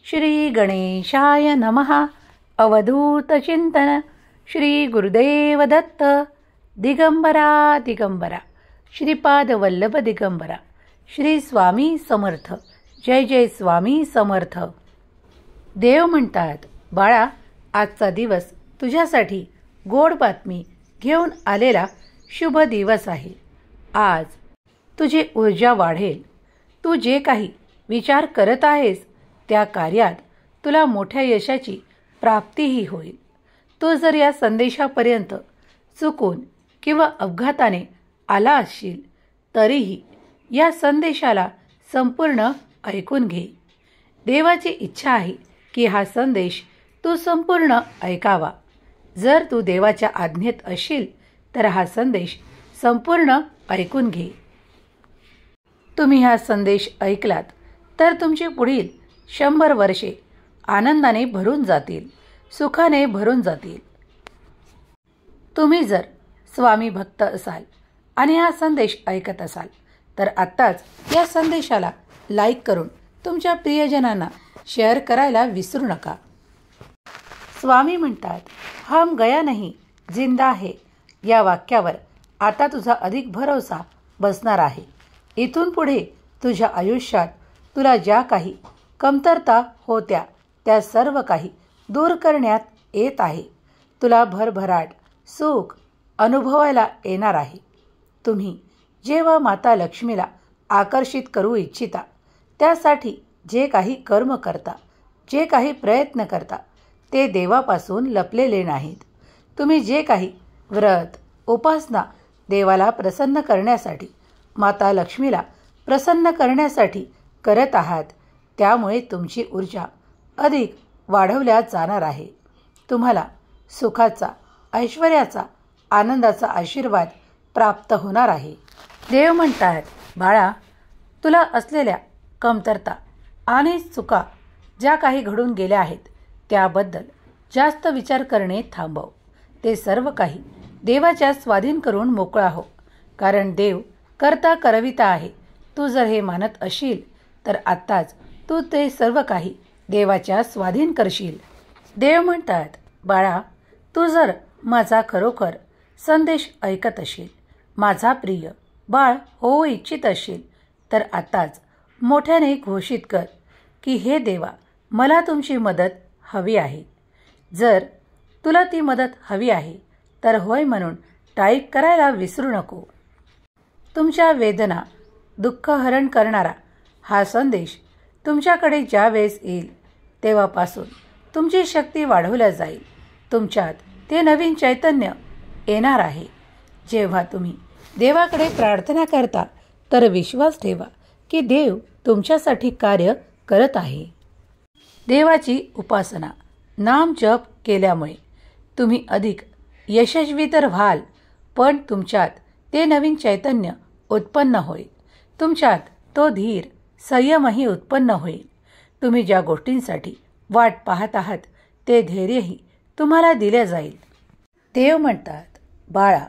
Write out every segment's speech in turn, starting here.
श्री गणेशाय नमः. अवधूत चिंतन. श्री गुरुदेव दत्त. दिगंबरा दिगंबरा. श्रीपाद वल्लभ दिगंबरा. श्री स्वामी समर्थ. जय जय स्वामी समर्थ. देव म्हणतात, बाळा, आजचा दिवस तुझ्यासाठी गोड बातमी घेऊन आलेला शुभ दिवस आहे. आज तुझी ऊर्जा वाढेल. तू जे काही विचार करत आहेस त्या कार्यात तुला मोठ्या यशाची प्राप्तीही होईल. तू जर या संदेशापर्यंत चुकून किंवा अपघाताने आला असशील तरीही या संदेशाला संपूर्ण ऐकून घे. देवाची इच्छा आहे की हा संदेश तू संपूर्ण ऐकावा. जर तू देवाच्या आज्ञेत असशील तर हा संदेश संपूर्ण ऐकून घे. तुम्ही हा संदेश ऐकलात तर तुमची पुढील 100 वर्षे आनंदाने भरून जातील, सुखाने भरून जातील. तुम्ही जर स्वामी भक्त असाल आणि हा संदेश ऐकत असाल तर आत्ताच या संदेशाला लाईक करून तुमच्या प्रियजनांना शेअर करायला विसरू नका. स्वामी म्हणतात, हम गया नहीं जिंदा है या वाक्यावर आता तुझा अधिक भरोसा बसणार आहे. इथून पुढे तुझ्या आयुष्यात तुला ज्या काही कमतरता होत्या त्या सर्व काही दूर करण्यात येत आहे. तुला भरभराट सुख अनुभवायला येणार आहे. तुम्ही जेव्हा माता लक्ष्मीला आकर्षित करू इच्छिता त्यासाठी जे काही कर्म करता, जे काही प्रयत्न करता ते देवापासून लपलेले नाहीत. तुम्ही जे काही व्रत उपासना देवाला प्रसन्न करण्यासाठी, माता लक्ष्मीला प्रसन्न करण्यासाठी करत आहात त्यामुळे तुमची ऊर्जा अधिक वाढवल्या जाणार आहे. तुम्हाला सुखाचा, ऐश्वर्याचा, आनंदाचा आशीर्वाद प्राप्त होणार आहे. देव म्हणतात, बाळा, तुला असलेल्या कमतरता आणि चुका ज्या काही घडून गेल्या आहेत त्याबद्दल जास्त विचार करणे थांबव. ते सर्व काही देवाच्या स्वाधीन करून मोकळा हो. कारण देव करता करविता आहे. तू जर हे मानत असशील तर आत्ताच तू ते सर्व काही देवाच्या स्वाधीन करशील. देव म्हणतात, बाळा, तू जर माझा खरोखर संदेश ऐकत असशील, माझा प्रिय बाळ होऊ इच्छित असशील तर आत्ताच मोठ्याने घोषित कर की हे देवा, मला तुमची मदत हवी आहे. जर तुला ती मदत हवी आहे तर होय म्हणून टाईप करायला विसरू नको. तुमच्या वेदना दुःखहरण करणारा हा संदेश तुमच्याकडे ज्या वेळेस येईल तेव्हापासून तुमची शक्ती वाढवल्या जाईल. तुमच्यात ते नवीन चैतन्य येणार आहे. जेव्हा तुम्ही देवाकडे प्रार्थना करता तर विश्वास ठेवा की देव तुमच्यासाठी कार्य करत आहे. देवाची उपासना, नाम जप केल्यामुळे तुम्ही अधिक यशस्वी तर व्हाल, पण तुमच्यात ते नवीन चैतन्य उत्पन्न होईल. तुमच्यात तो धीर, संयमही उत्पन्न होईल. तुम्ही ज्या गोष्टींसाठी वाट पाहत आहात ते धैर्यही तुम्हाला दिले जाईल. देव म्हणतात, बाळा,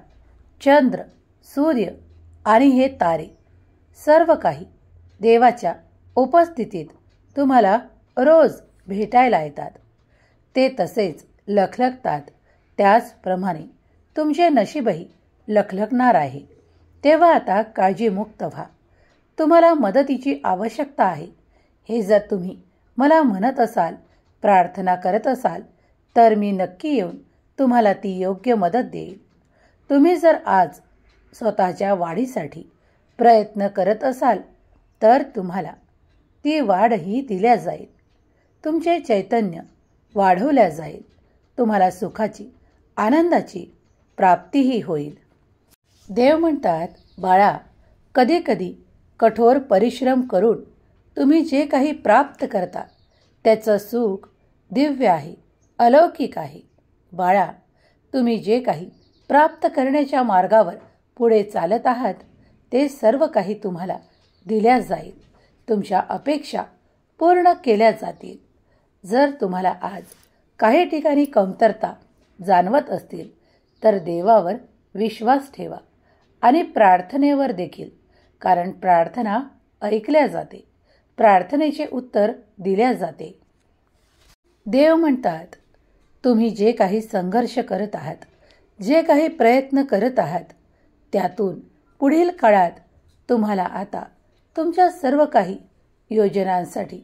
चंद्र, सूर्य आणि हे तारे सर्व काही देवाच्या उपस्थितीत तुम्हाला रोज भेटायला येतात. ते तसेच लखलखतात. त्याचप्रमाणे तुमचे नशीबही लखलखणार आहे. तेव्हा आता काळजीमुक्त व्हा. तुम्हाला मदतीची आवश्यकता आहे हे जर तुम्ही मला म्हणत असाल, प्रार्थना करत असाल तर मी नक्की येऊन तुम्हाला ती योग्य मदत देईल. तुम्ही जर आज स्वतःच्या वाढीसाठी प्रयत्न करत असाल तर तुम्हाला ती वाढही दिल्या जाईल. तुमचे चैतन्य वाढवल्या जाईल. तुम्हाला सुखाची, आनंदाची प्राप्तीही होईल. देव म्हणतात, बाळा, कधी कधी कठोर परिश्रम करून तुम्ही जे काही प्राप्त करता त्याचं सुख दिव्य आहे, अलौकिक आहे. बाळा, तुम्ही जे काही प्राप्त करण्याच्या मार्गावर पुढे चालत आहात ते सर्व काही तुम्हाला दिल्या जाईल. तुमच्या अपेक्षा पूर्ण केल्या जातील. जर तुम्हाला आज काही ठिकाणी कमतरता जाणवत असतील तर देवावर विश्वास ठेवा आणि प्रार्थनेवर देखील. कारण प्रार्थना ऐकल्या जाते, प्रार्थनेचे उत्तर दिल्या जाते. देव म्हणतात, तुम्ही जे काही संघर्ष करत आहात, जे काही प्रयत्न करत आहात, त्यातून पुढील काळात तुम्हाला आता तुमच्या सर्व काही योजनांसाठी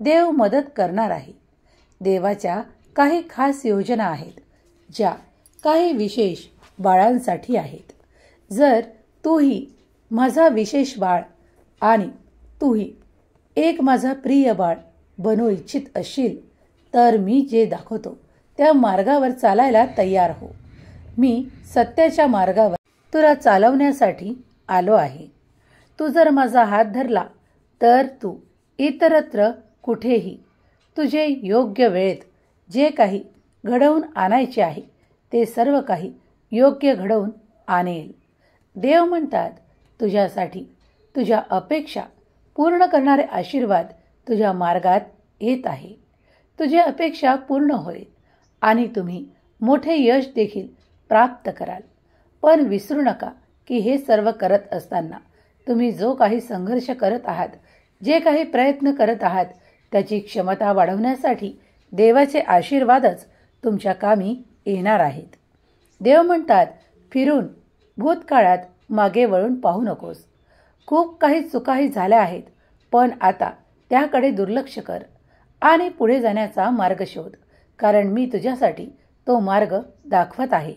देव मदत करणार आहे. देवाच्या काही खास योजना आहेत, ज्या काही विशेष बाळांसाठी आहेत. जर तूही माझा विशेष बाळ आणि तूही एक माझा प्रिय बाळ बनू इच्छित असशील, तर मी जे दाखवतो त्या मार्गावर चालायला तयार हो. मी सत्याच्या मार्गावर तुला चालवण्यासाठी आलो आहे. तू जर माझा हात धरला तर तू इतरत्र कुठेही तुझे योग्य वेळेत जे काही घडवून आणायचे आहे ते सर्व काही योग्य घडवून आणेल. देव म्हणतात, तुझ्यासाठी तुझ्या अपेक्षा पूर्ण करणारे आशीर्वाद तुझ्या मार्गात येत आहे. तुझी अपेक्षा पूर्ण होईल आणि तुम्ही मोठे यश देखील प्राप्त कराल. पण विसरू नका की हे सर्व करत असताना तुम्ही जो काही संघर्ष करत आहात, जे काही प्रयत्न करत आहात, त्याची क्षमता वाढवण्यासाठी देवाचे आशीर्वादच तुमच्या कामी येणार आहेत. देव म्हणतात, फिरून भूतकाळात मागे वळून पाहू नकोस. खूप काही चुकाही झाल्या आहेत, पण आता त्याकडे दुर्लक्ष कर आणि पुढे जाण्याचा मार्ग शोध, कारण मी तुझ्यासाठी तो मार्ग दाखवत आहे.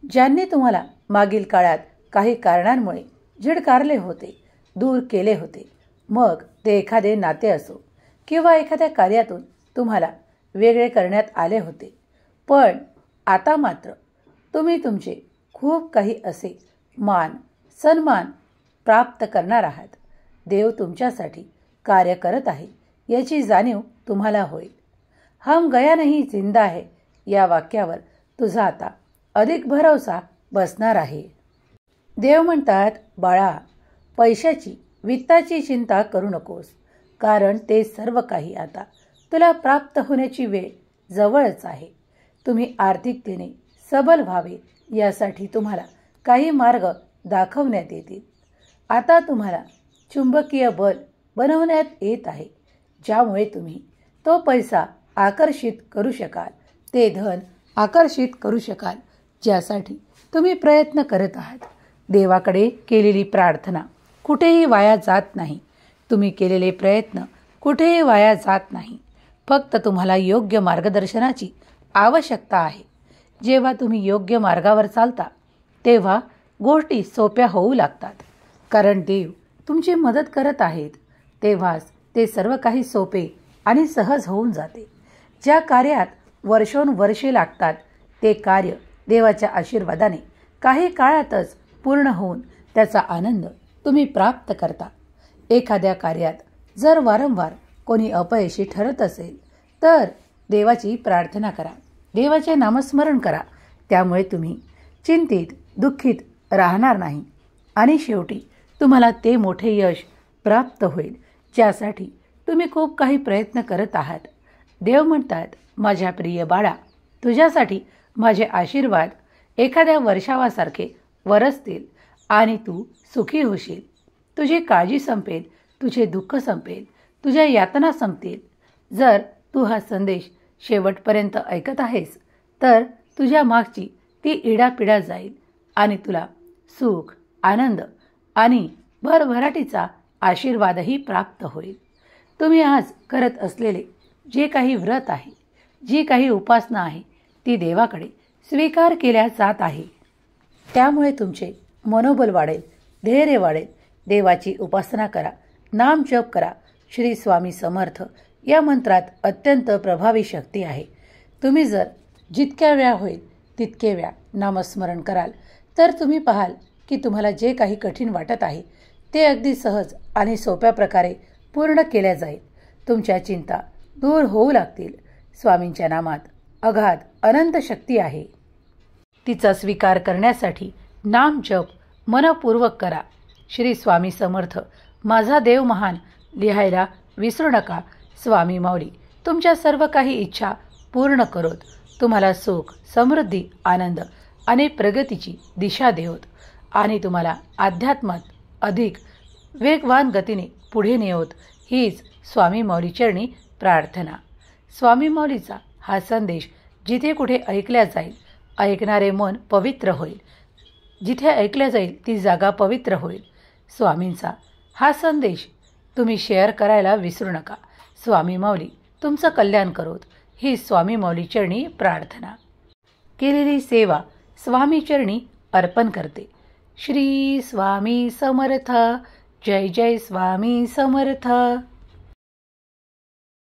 ज्यांनी तुम्हाला मागील काळात काही कारणांमुळे झिडकारले होते, दूर केले होते, मग ते एखादे नाते असो किंवा एखाद्या कार्यातून तुम्हाला वेगळे करण्यात आले होते, पण आता मात्र तुम्ही तुमचे खूप काही असे मान सन्मान प्राप्त करणार आहात. देव तुमच्यासाठी कार्य करत आहे याची जाणीव तुम्हाला होईल. हम गया नहीं जिंदा है या वाक्यावर तुझा आता अधिक भरवसा बसणार आहे. देव म्हणतात, बाळा, पैशाची वित्ताची चिंता करू नकोस, कारण ते सर्व काही आता तुला प्राप्त होण्याची वेळ जवळच आहे. तुम्ही आर्थिकतेने सबल व्हावे यासाठी तुम्हाला काही मार्ग दाखवण्यात येतील. आता तुम्हाला चुंबकीय बल बनवण्यात येत आहे, ज्यामुळे तुम्ही तो पैसा आकर्षित करू शकाल, ते धन आकर्षित करू शकाल, ज्यासाठी तुम्ही प्रयत्न करत आहात. देवाकडे केलेली प्रार्थना कुठेही वाया जात नाही. तुम्ही केलेले प्रयत्न कुठेही वाया जात नाही. फक्त तुम्हाला योग्य मार्गदर्शनाची आवश्यकता आहे. जेव्हा तुम्ही योग्य मार्गावर चालता तेव्हा गोष्टी सोप्या होऊ लागतात, कारण देव तुमची मदत करत आहेत. तेव्हाच ते सर्व काही सोपे आणि सहज होऊन जाते. ज्या कार्यात वर्षोनवर्षे लागतात ते कार्य देवाच्या आशीर्वादाने काही काळातच पूर्ण होऊन त्याचा आनंद तुम्ही प्राप्त करता. एखाद्या कार्यात जर वारंवार कोणी अपयशी ठरत असेल तर देवाची प्रार्थना करा, देवाचे नामस्मरण करा. त्यामुळे तुम्ही चिंतित दुःखित राहणार नाही आणि शेवटी तुम्हाला ते मोठे यश प्राप्त होईल, ज्यासाठी तुम्ही खूप काही प्रयत्न करत आहात. देव म्हणतात, माझ्या प्रिय बाळा, तुझ्यासाठी माझे आशीर्वाद एखाद्या वर्षावासारखे वरसतील आणि तू सुखी होशील. तुझी काळजी संपेल, तुझे दुःख संपेल, तुझ्या यातना संपतील. जर तू हा संदेश शेवटपर्यंत ऐकत आहेस तर तुझ्या मागची ती इडापिडा जाईल आणि तुला सुख, आनंद आणि भरभराटीचा आशीर्वादही प्राप्त होईल. तुम्ही आज करत असलेले जे काही व्रत आहे, जी काही उपासना आहे, ती देवाकडे स्वीकार केल्या जात आहे. त्यामुळे तुमचे मनोबल वाढेल, धैर्य वाढेल. देवाची उपासना करा, नाम जप करा. श्री स्वामी समर्थ या मंत्रात अत्यंत प्रभावी शक्ती आहे. तुम्ही जर जितक्या वेळा होईल तितके वेळा नामस्मरण कराल तर तुम्ही पाहाल की तुम्हाला जे काही कठीण वाटत आहे ते अगदी सहज आणि सोप्या प्रकारे पूर्ण केल्या जाईल. तुमच्या चिंता दूर होऊ लागतील. स्वामींच्या नामात अगाध अनंत शक्ती आहे. तिचा स्वीकार करण्यासाठी नाम जप मनपूर्वक करा. श्री स्वामी समर्थ, माझा देव महान लिहायला विसरू नका. स्वामी माऊली तुमच्या सर्व काही इच्छा पूर्ण करोत. तुम्हाला सुख, समृद्धी, आनंद आणि प्रगतीची दिशा देवत आणि तुम्हाला अध्यात्मात अधिक वेगवान गतीने पुढे नेवत हीच स्वामी माऊली चरणी प्रार्थना. स्वामी माऊलीचा हा संदेश जिथे कुठे ऐकल्या जाईल, ऐकणारे मन पवित्र होईल. जिथे ऐकल्या जाईल ती जागा पवित्र होईल. स्वामींचा हा संदेश तुम्ही शेअर करायला विसरू नका. स्वामी माऊली तुमचं कल्याण करोत, ही स्वामी माऊली चरणी प्रार्थना. केलेली सेवा स्वामी चरणी अर्पण करते. श्री स्वामी समर्थ. जय जय स्वामी समर्थ.